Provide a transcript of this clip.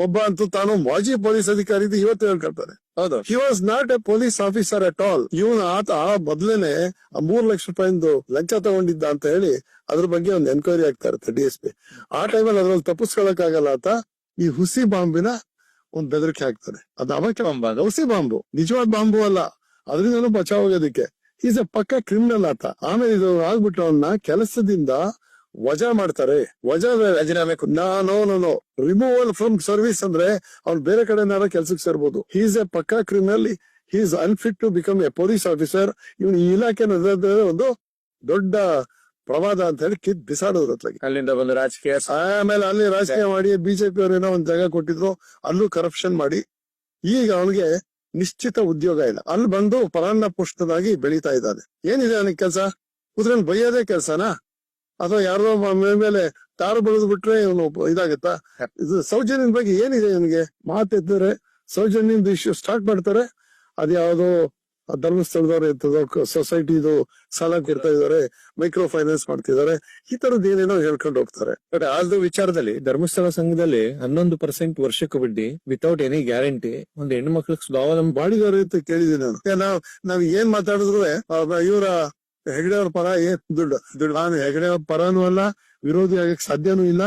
ಒಬ್ಬ ಅಂತೂ ತಾನು ಮಾಜಿ ಪೊಲೀಸ್ ಅಧಿಕಾರಿ ಇದು ಇವತ್ತು ಹೇಳ್ಕೊಳ್ತಾರೆ. ಹೌದು. He was not A police officer at all. ಇವನು ಆತ ಮೊದ್ಲೇನೆ 3 ಲಕ್ಷ ರೂಪಾಯಿಂದು ಲಂಚ ತಗೊಂಡಿದ್ದ ಅಂತ ಹೇಳಿ ಅದ್ರ ಬಗ್ಗೆ ಒಂದು ಎನ್ಕ್ವೈರಿ ಆಗ್ತಾ ಇರುತ್ತೆ DSP. ಆ ಟೈಮಲ್ಲಿ ಅದ್ರಲ್ಲಿ ತಪ್ಪಿಸ್ಕೊಳಕ್ ಆಗಲ್ಲ ಆತ ಈ ಹುಸಿ ಬಾಂಬಿನ ಒಂದ್ ಬೆದರಿಕೆ ಹಾಕ್ತಾರೆ. ಅದು ಅವಕ್ಕೆ ಹುಸಿ ಬಾಂಬು ನಿಜವಾದ ಬಾಂಬು ಅಲ್ಲ, ಅದರಿಂದನೂ ಬಚಾವ್ ಆಗೋದಕ್ಕೆ. ಈಸ್ ಎ ಪಕ್ಕ ಕ್ರಿಮಿನಲ್ ಆತ. ಆಮೇಲೆ ಇದು ಆಗ್ಬಿಟ್ಟು ಅವನ್ನ ಕೆಲಸದಿಂದ ವಜಾ ಮಾಡ್ತಾರೆ. ವಜಾ ರಾಜೀನಾಮೆ ನೋ ರಿಮೂವಲ್ ಫ್ರಮ್ ಸರ್ವಿಸ್ ಅಂದ್ರೆ ಅವ್ನು ಬೇರೆ ಕಡೆ ಕೆಲ್ಸಕ್ಕೆ ಸೇರ್ಬೋದು. ಈಸ್ ಎ ಪಕ್ಕಾ criminal. He is unfit to become a police officer. ಇವನು ಇಲಾಖೆ ಒಂದು ದೊಡ್ಡ ಪ್ರವಾದ ಅಂತ ಹೇಳಿ ಕಿತ್ ಬಿಸಾಡೋದ್ರ ಹತ್ಲಾಗಿ. ಅಲ್ಲಿಂದ ಬಂದು ರಾಜಕೀಯ, ಆಮೇಲೆ ಅಲ್ಲಿ ರಾಜಕೀಯ ಮಾಡಿ ಬಿಜೆಪಿ ಅವ್ರು ಏನೋ ಒಂದ್ ಜಾಗ ಕೊಟ್ಟಿದ್ರು, ಅಲ್ಲೂ ಕರಪ್ಷನ್ ಮಾಡಿ ಈಗ ಅವನಿಗೆ ನಿಶ್ಚಿತ ಉದ್ಯೋಗ ಇಲ್ಲ. ಅಲ್ಲಿ ಬಂದು ಪರಾನ್ನ ಪುಷ್ಟನಾಗಿ ಬೆಳೀತಾ ಇದ್ದಾನೆ. ಏನಿದೆ ಅವನಿಗೆ ಕೆಲಸ? ಕುದ್ರನ್ ಬೈಯೋದೇ ಕೆಲ್ಸನಾ ಅಥವಾ ಯಾರೋ ಮೇಲೆ ತಾರು ಬೆಳೆದು ಬಿಟ್ರೆ ಇವನು ಇದಾಗತ್ತಾ? ಇದು ಸೌಜನ್ಯದ ಬಗ್ಗೆ ಏನಿದೆ ಇವನಿಗೆ? ಮಾತೆತ್ತಿದ್ರೆ ಸೌಜನ್ಯದ ಇಶ್ಯೂ ಸ್ಟಾರ್ಟ್ ಮಾಡ್ತಾರೆ. ಅದ್ಯಾವುದೋ ಧರ್ಮಸ್ಥಳದವ್ರು ಇರ್ತದೋ ಸೊಸೈಟಿದು ಸಾಲ ಕೊಡ್ತಾ ಇದಾರೆ, ಮೈಕ್ರೋ ಫೈನಾನ್ಸ್ ಮಾಡ್ತಿದ್ದಾರೆ, ಈ ತರದ್ ಏನೇನೋ ಹೇಳ್ಕೊಂಡು ಹೋಗ್ತಾರೆ. ಬಟ್ ಅದು ವಿಚಾರದಲ್ಲಿ ಧರ್ಮಸ್ಥಳ ಸಂಘದಲ್ಲಿ 11% ವರ್ಷಕ್ಕೆ ಬಡ್ಡಿ ವಿತೌಟ್ ಎನಿ ಗ್ಯಾರಂಟಿ ಒಂದು ಹೆಣ್ಣು ಮಕ್ಳಿಗೆ ಸ್ವಾವಲಂಬಿ ಬಾಡಿದವ್ರ ಅಂತ ಕೇಳಿದೀನಿ ನಾನು. ನಾವ್ ಏನ್ ಮಾತಾಡಿದ್ರು ಇವರ ಹೆಗಡೆ ಅವ್ರ ಪರ ದುಡ್ಡು. ನಾನು ಹೆಗಡೆ ಅವ್ರ ಪರನೂ ಅಲ್ಲ, ವಿರೋಧಿ ಆಗಕ್ ಸಾಧ್ಯನೂ ಇಲ್ಲ.